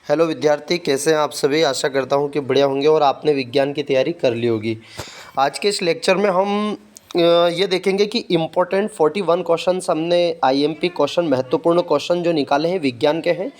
Hello विद्यार्थी, कैसे हैं आप सभी। आशा करता हूं कि बढ़िया होंगे और आपने विज्ञान की तैयारी कर ली होगी। आज के इस लेक्चर में हम ये देखेंगे कि इम्पोर्टेंट 41 क्वेश्चंस हमने आईएमपी क्वेश्चन, महत्वपूर्ण क्वेश्चन जो निकाले हैं विज्ञान के हैं,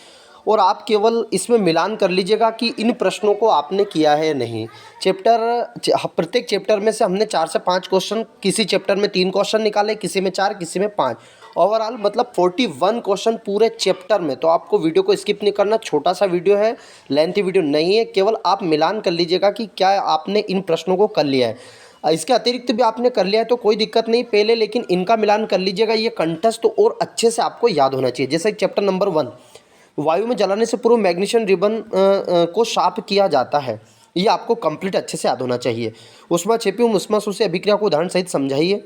और आप केवल इसमें मिलान कर लीजिएगा कि इन प्रश्नों को आपने किया है या नहीं। प्रत्येक चैप्टर में से हमने 4 से 5 क्वेश्चन, किसी चैप्टर में 3 क्वेश्चन निकाले, किसी में 4, किसी में 5, ओवरऑल मतलब 41 क्वेश्चन पूरे चैप्टर में। तो आपको वीडियो को स्किप नहीं करना, छोटा सा वीडियो है, लेंथी वीडियो नहीं है, केवल आप मिलान कर लीजिएगा कि क्या आपने इन प्रश्नों को कर लिया है। इसके अतिरिक्त भी आपने कर लिया है तो कोई दिक्कत नहीं पहले, लेकिन इनका मिलान कर लीजिएगा। ये कंटेस्ट तो और अच्छे से आपको याद होना चाहिए। जैसे चैप्टर नंबर 1, वायु में जलाने से पूर्व मैग्नीशियम रिबन को साफ किया जाता है, ये आपको कंप्लीट अच्छे से याद होना चाहिए। ऊष्मा छिपी हुई ऊष्मा से अभिक्रिया को उदाहरण सहित समझाइए।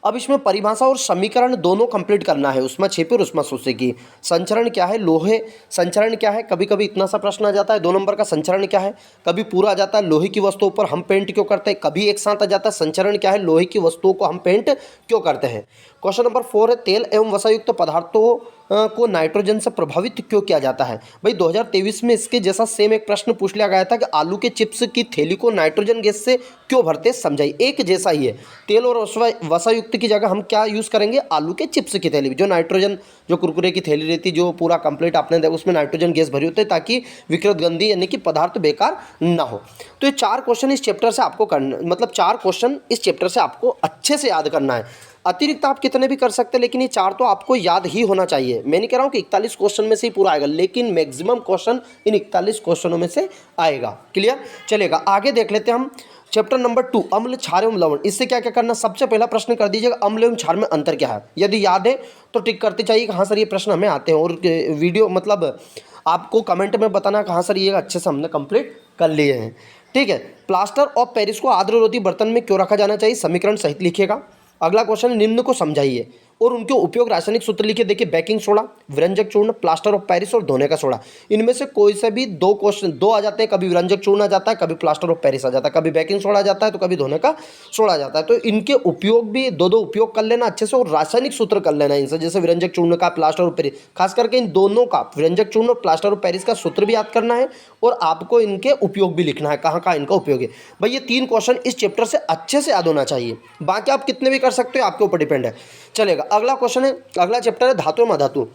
अब इसमें परिभाषा और समीकरण दोनों कंप्लीट करना है। ऊष्मा छिपी और ऊष्मा शोषी की संचरण क्या है, लोहे संचरण क्या है। कभी कभी इतना सा प्रश्न आ जाता है 2 नंबर का, संचरण क्या है। कभी पूरा आ जाता है लोहे की वस्तुओं पर हम पेंट क्यों करते हैं। कभी एक साथ आ जाता है संचरण क्या है, लोहे की वस्तुओं को हम पेंट क्यों करते हैं। क्वेश्चन नंबर 4 है तेल एवं वसायुक्त पदार्थों को नाइट्रोजन से प्रभावित क्यों किया जाता है। भाई 2023 में इसके जैसा सेम एक प्रश्न पूछ लिया गया था कि आलू के चिप्स की थैली को नाइट्रोजन गैस से क्यों भरते, समझाइए। एक जैसा ही है, तेल और वसायुक्त की जगह हम क्या यूज़ करेंगे, आलू के चिप्स की थैली। जो नाइट्रोजन, जो कुरकुरे की थैली रहती, जो पूरा कंप्लीट आपने देखा उसमें नाइट्रोजन गैस भरी होती है ताकि विकृत गंदी यानी कि पदार्थ बेकार ना हो। तो ये 4 क्वेश्चन इस चैप्टर से आपको करना, मतलब 4 क्वेश्चन इस चैप्टर से आपको अच्छे से याद करना है। अतिरिक्त आप कितने भी कर सकते हैं, लेकिन ये 4 तो आपको याद ही होना चाहिए। मैं नहीं कह रहा हूँ कि 41 क्वेश्चन में से ही पूरा आएगा, लेकिन मैक्सिमम क्वेश्चन इन 41 क्वेश्चनों में से आएगा। क्लियर, चलेगा। आगे देख लेते हैं हम चैप्टर नंबर 2, अम्ल, क्षार एवं लवण। इससे क्या क्या करना, सबसे पहला प्रश्न कर दीजिएगा अम्ल एवं क्षार में अंतर क्या है। यदि याद है तो टिक करते चाहिए कि हाँ सर ये प्रश्न हमें आते हैं, और वीडियो मतलब आपको कमेंट में बताना कि हाँ सर ये अच्छे से हमने कंप्लीट कर लिए हैं। ठीक है। प्लास्टर ऑफ पेरिस को आर्द्ररोधी बर्तन में क्यों रखा जाना चाहिए, समीकरण सहित लिखिएगा। अगला क्वेश्चन, निम्न को समझाइए और उनके उपयोग, रासायनिक सूत्र लिखिए। देखिए बेकिंग सोडा, विरंजक चूर्ण, प्लास्टर ऑफ पेरिस और धोने का सोडा। इनमें से कोई से भी 2 क्वेश्चन, 2 आ जाते हैं। कभी विरंजक चूर्ण आ जाता है, कभी प्लास्टर ऑफ पेरिस आ जाता है, कभी बेकिंग सोडा आ जाता है, तो कभी धोने का सोडा आ जाता है। तो इनके उपयोग भी 2-2 उपयोग कर लेना अच्छे से, और रासायनिक सूत्र कर लेना इनसे। जैसे विरंजक चूर्ण का, प्लास्टर ऑफ पेरिस, खास करके इन दोनों का, विरंजक चूर्ण और प्लास्टर ऑफ पेरिस का सूत्र भी याद करना है, और आपको इनके उपयोग भी लिखना है, कहाँ कहाँ इनका उपयोग है। भाई ये 3 क्वेश्चन इस चैप्टर से अच्छे से याद होना चाहिए। बाकी आप कितने भी कर सकते हो, आपके ऊपर डिपेंड है। चलेगा। अगला क्वेश्चन है, अगला चैप्टर है धातु एवं अधातु।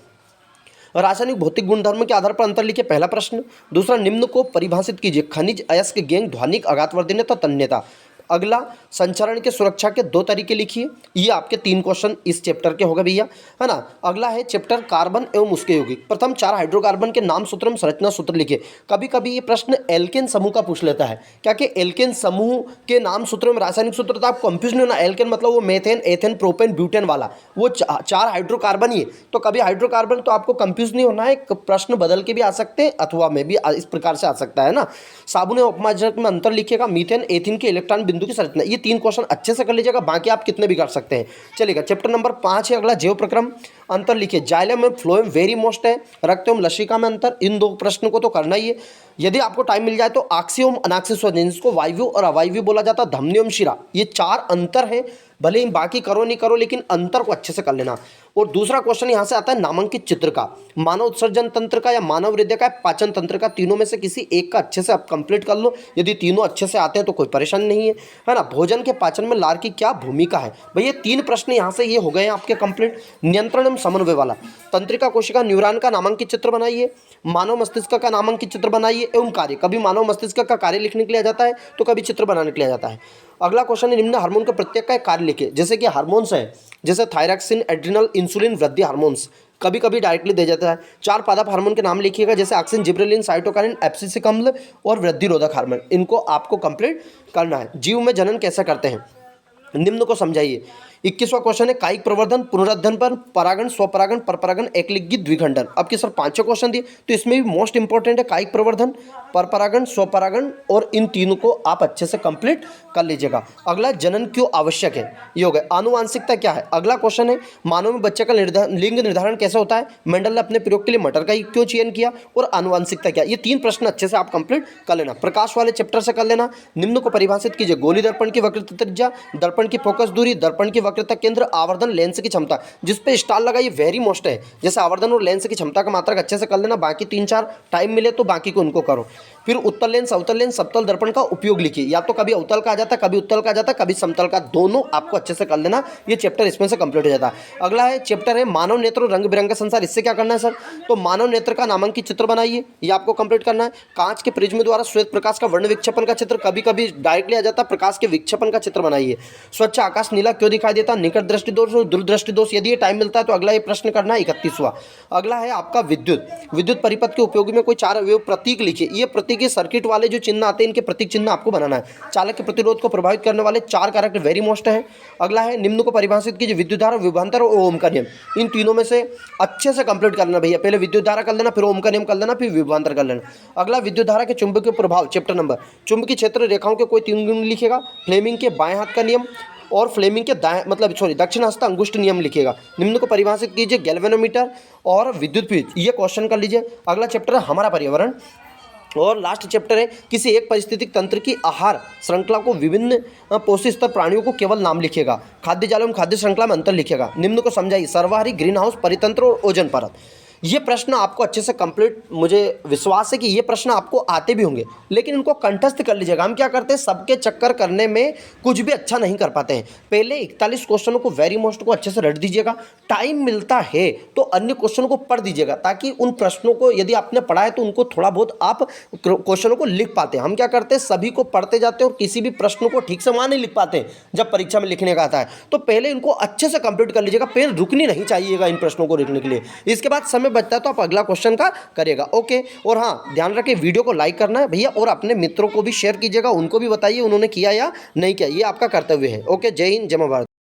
रासायनिक भौतिक गुणधर्म के आधार पर अंतर लिखिए, पहला प्रश्न। दूसरा, निम्न को परिभाषित कीजिए, खनिज, अयस्क, गेंग, ध्वनिक, आघातवर्धनीयता, तन्यता। अगला, संचरण के सुरक्षा के 2 तरीके लिखिए। ये आपके 3 क्वेश्चन इस चैप्टर के हो गए भैया, है ना। अगला है चैप्टर कार्बन एवं उसके यौगिक। प्रथम 4 हाइड्रोकार्बन के नाम सूत्र एवं संरचना सूत्र लिखिए। कभी कभी ये प्रश्न एल्केन समूह का पूछ लेता है, क्या कि एल्केन समूह के नाम सूत्र एवं रासायनिक सूत्र, तो आप कंफ्यूज नहीं होना। एल्केन मतलब वो मेथेन, एथेन, प्रोपेन, ब्यूटेन वाला, वो 4 हाइड्रोकार्बन ही है। तो कभी हाइड्रोकार्बन, तो आपको कंफ्यूज नहीं होना है। प्रश्न बदल के भी आ सकते हैं, अथवा में भी इस प्रकार से आ सकता है ना। साबुन एवं उपमाजनक में अंतर लिखिएगा। मीथेन, एथिन के इलेक्ट्रॉन बिंदु की संरचना। ये 3 क्वेश्चन अच्छे से कर लीजिएगा, बाकी आप कितने भी कर सकते हैं। चलेगा। चैप्टर नंबर 5 है अगला, जैव प्रक्रम। अंतर लिखिए। जाइलम एवं फ्लोएम वेरी मोस्ट है। रक्त एवं लसिका में अंतर, इन 2 प्रश्नों को तो करना ही है। यदि आपको टाइम मिल जाए तो आक्सीय एवं अनाक्सीय स्वजन, जिसको वायु और अवायवीय बोला जाता है, धमनी एवं शिरा, ये 4 अंतर है। भले ही बाकी करो नहीं करो, लेकिन अंतर को अच्छे से कर लेना। और दूसरा क्वेश्चन यहाँ से आता है नामांकित चित्र का, मानव उत्सर्जन तंत्र का या मानव हृदय का, पाचन तंत्र का। तीनों में से किसी एक का अच्छे से आप कंप्लीट कर लो। यदि तीनों अच्छे से आते हैं तो कोई परेशानी नहीं है ना। भोजन के पाचन में लार की क्या भूमिका है। भैया 3 प्रश्न यहाँ से ये हो गए हैं आपके कंप्लीट। नियंत्रण एवं समन्वय वाला, तंत्रिका कोशिका न्यूरॉन का नामांकित चित्र बनाइए, मानव मस्तिष्क का नामांकित चित्र बनाइए एवं कार्य। कभी मानव मस्तिष्क का कार्य लिखने के लिए आ जाता है, तो कभी चित्र बनाने के लिए आ जाता है। अगला क्वेश्चन है, निम्न हार्मोन के प्रत्येक का एक कार्य लिखिए। जैसे कि हार्मोन्स है, जैसे थायरॉक्सिन, एड्रिनल, इंसुलिन, वृद्धि हार्मोन्स, कभी कभी डायरेक्टली दे जाता है। 4 पादप हार्मोन के नाम लिखिएगा, जैसे ऑक्सिन, जिबरेलिन, साइटोकाइनिन, एब्सिसिक अम्ल और वृद्धि रोधक हार्मोन। इनको आपको कंप्लीट करना है। जीव में जनन कैसे करते हैं, निम्न को समझाइए। 21वां क्वेश्चन है, कायिक प्रवर्धन, पुनरुत्थान पर, परागण, स्वपरागण, परपरागण, एकलिंगी द्विखंडन। अब के सर 5 क्वेश्चन दिए, तो इसमें भी मोस्ट इंपॉर्टेंट है कायिक प्रवर्धन, परपरागण, स्वपरागण, और इन तीनों को आप अच्छे से कंप्लीट कर लीजिएगा। अगला, जनन क्यों आवश्यक है, ये हो गया। आनुवांशिकता क्या है। अगला क्वेश्चन है, मानव में बच्चे का लिंग निर्धारण कैसे होता है। मेंडल ने अपने प्रयोग के लिए मटर का ही क्यों चयन किया, और आनुवांशिकता क्या। ये 3 प्रश्न अच्छे से आप कंप्लीट कर लेना। प्रकाश वाले चैप्टर से कर लेना। निम्न को परिभाषित कीजिए, गोली दर्पण की वक्रता त्रिज्या, दर्पण की फोकस दूरी, दर्पण की वक्रता केंद्र, आवर्धन, लेंस की क्षमता, जिस पे स्टार लगा ये वेरी मोस्ट है। जैसे आवर्धन और लेंस की क्षमता का मात्रक अच्छे से कर लेना, बाकी 3-4 टाइम मिले तो बाकी को उनको करो। फिर उत्तल लेंस, अवतल लेंस, समतल दर्पण का उपयोग लिखिए। या तो कभी अवतल का आ जाता है, कभी उत्तल का आ जाता है, कभी समतल का, दोनों आपको अच्छे से कर लेना। ये चैप्टर इसमें से कंप्लीट हो जाता है। अगला है चैप्टर है मानव नेत्र रंग बिरंगा संसार। इससे क्या करना है सर? तो मानव नेत्र का नामांकित चित्र बनाइए, ये आपको कंप्लीट करना है। कांच के प्रिज्म द्वारा श्वेत प्रकाश का वर्ण विक्षेपण का चित्र, कभी कभी डायरेक्टली आ जाता है, प्रकाश के विक्षेपण का चित्र बनाइए। स्वच्छ आकाश नीला क्यों दिखाई देता? निकट दृष्टि दोष और दूर दृष्टि दोष। यदि ये टाइम मिलता है तो अगला ये प्रश्न करना है 31वां। अगला है आपका विद्युत परिपथ के उपयोगी में कोई 4 अवयव प्रतीक लिखिए। ये प्रतीक ये सर्किट वाले जो चिन्ह आते हैं, इनके प्रतीक चिन्ह आपको बनाना है। चालक के प्रतिरोध को प्रभावित करने वाले 4 कारक वेरी मोस्ट है। अगला है निम्न को परिभाषित कीजिए, विद्युत धारा, विभवांतर और ओम का नियम। इन तीनों में से अच्छे से कंप्लीट करना भैया। पहले विद्युत धारा कर लेना, फिर ओम का नियम कर लेना, फिर विभवांतर कर लेना। अगला विद्युत धारा के चुंबकीय प्रभाव, चैप्टर नंबर। चुंबकीय क्षेत्र रेखाओं के कोई 3 गुण लिखेगा। फ्लेमिंग के बाएं हाथ का नियम और फ्लेमिंग के दक्षिण हस्त अंगुष्ठ नियम लिखिएगा। निम्न को परिभाषित कीजिए, गैल्वेनोमीटर और विद्युत फ्यूज। ये क्वेश्चन कर लीजिए। अगला चैप्टर है हमारा पर्यावरण और लास्ट चैप्टर है किसी एक पारिस्थितिक तंत्र की आहार श्रृंखला को विभिन्न पोषक स्तर प्राणियों को केवल नाम लिखेगा। खाद्य जाल एवं खाद्य श्रृंखला में अंतर लिखेगा। निम्न को समझाइए, सर्वहारी, ग्रीन हाउस, परितंत्र और ओजोन परत। ये प्रश्न आपको अच्छे से कंप्लीट, मुझे विश्वास है कि ये प्रश्न आपको आते भी होंगे, लेकिन इनको कंठस्थ कर लीजिएगा। हम क्या करते हैं, सबके चक्कर करने में कुछ भी अच्छा नहीं कर पाते हैं। पहले 41 क्वेश्चनों को वेरी मोस्ट को अच्छे से रट दीजिएगा। टाइम मिलता है तो अन्य क्वेश्चनों को पढ़ दीजिएगा, ताकि उन प्रश्नों को यदि आपने पढ़ा है तो उनको थोड़ा बहुत आप क्वेश्चनों को लिख पाते हैं। हम क्या करते हैं, सभी को पढ़ते जाते हैं और किसी भी प्रश्न को ठीक से वहाँ नहीं लिख पाते जब परीक्षा में लिखने का आता है। तो पहले इनको अच्छे से कंप्लीट कर लीजिएगा, फिर रुकनी नहीं चाहिएगा इन प्रश्नों को लिखने के लिए। इसके बाद समय बचता है तो आप अगला क्वेश्चन का करिएगा। ओके, और हाँ ध्यान रखें, वीडियो को लाइक करना है भैया, और अपने मित्रों को भी शेयर कीजिएगा, उनको भी बताइए उन्होंने किया या नहीं किया। ये आपका कर्तव्य है। ओके, जय हिंद, जय भारत।